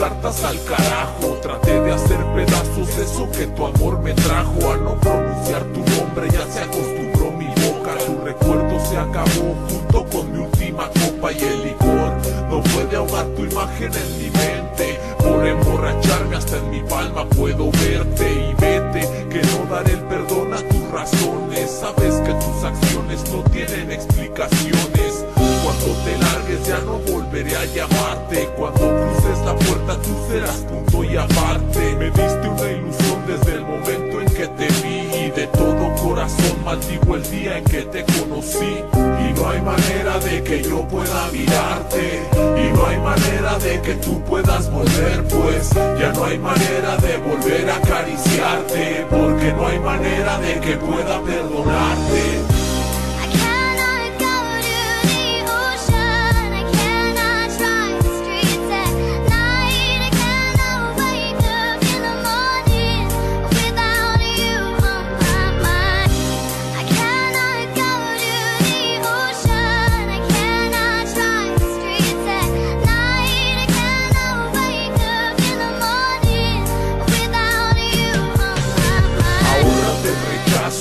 cartas al carajo. Traté de hacer pedazos eso que tu amor me trajo. A no pronunciar tu nombre ya se acostumbró mi boca. Tu recuerdo se acabó junto con mi última copa y el licor no puede ahogar tu imagen en mi mente. Por emborracharme hasta en mi palma puedo verte. Y vete, que no daré el perdón a tus razones. Sabes que tus acciones no tienen explicaciones. Cuando te largues ya no volveré a llamarte. Cuando cruces la puerta tú serás punto y aparte. Me diste una ilusión desde el momento en que te vi, y de todo corazón maldigo el día en que te conocí. Y no hay manera de que yo pueda mirarte, y no hay manera de que tú puedas volver, pues ya no hay manera de volver a acariciarte, porque no hay manera de que pueda perdonarte.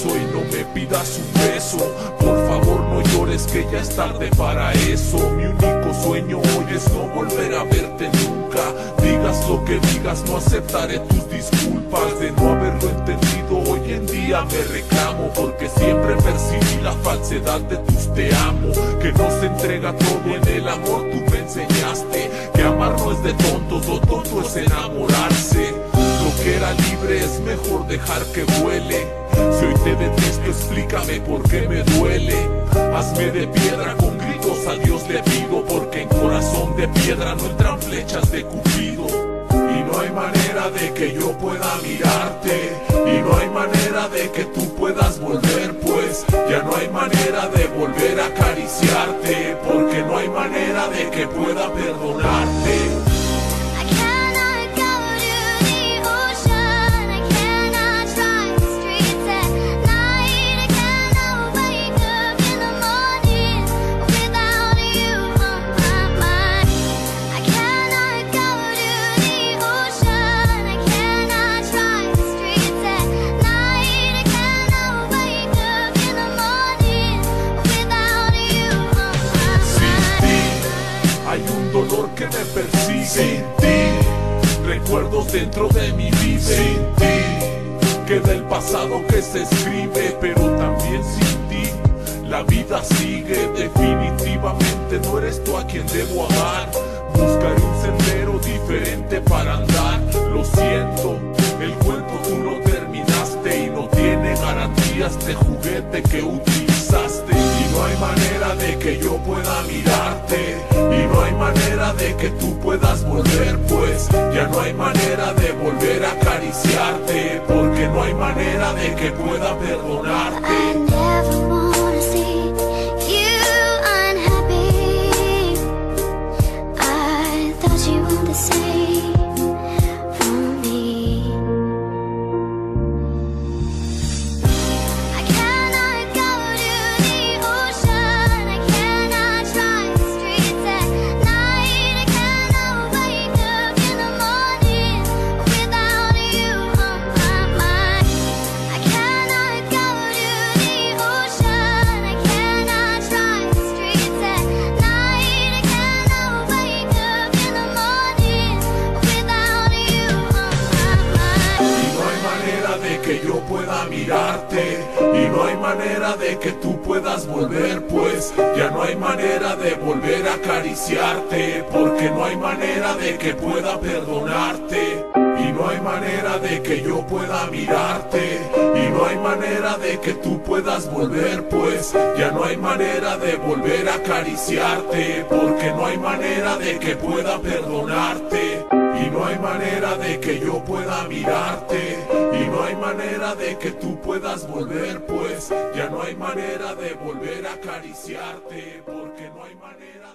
Y no me pidas un beso, por favor no llores que ya es tarde para eso. Mi único sueño hoy es no volver a verte nunca. Digas lo que digas, no aceptaré tus disculpas. De no haberlo entendido hoy en día me reclamo, porque siempre percibí la falsedad de tus te amo. Que no se entrega todo en el amor, tú me enseñaste que amar no es de tontos, lo tonto es enamorarse. Lo que era libre es mejor dejar que vuele. Si hoy te detesto, explícame por qué me duele. Hazme de piedra, con gritos a Dios le pido, porque en corazón de piedra no entran flechas de Cupido. Y no hay manera de que yo pueda mirarte, y no hay manera de que tú puedas volver, pues ya no hay manera de volver a acariciarte, porque no hay manera de que pueda perdonarte. Hay un dolor que me persigue sin ti, recuerdos dentro de mi vida sin ti. Queda el pasado que se escribe, pero también sin ti la vida sigue. Definitivamente no eres tú a quien debo amar. Buscaré un sendero diferente para andar. Lo siento, el cuento tú lo terminaste y no tiene garantías de juguete que utilizaste. Y no hay manera de que yo pueda mirarte, y no hay manera de que tú puedas volver, pues ya no hay manera de volver a acariciarte, porque no hay manera de que pueda perdonarte. Que yo pueda mirarte, y no hay manera de que tú puedas volver, pues ya no hay manera de volver a acariciarte, porque no hay manera de que pueda perdonarte. Y no hay manera de que yo pueda mirarte, y no hay manera de que tú puedas volver, pues ya no hay manera de volver a acariciarte, porque no hay manera de que pueda perdonarte. Y no hay manera de que yo pueda mirarte, y no hay manera de que tú puedas volver, pues ya no hay manera de volver a acariciarte, porque no hay manera.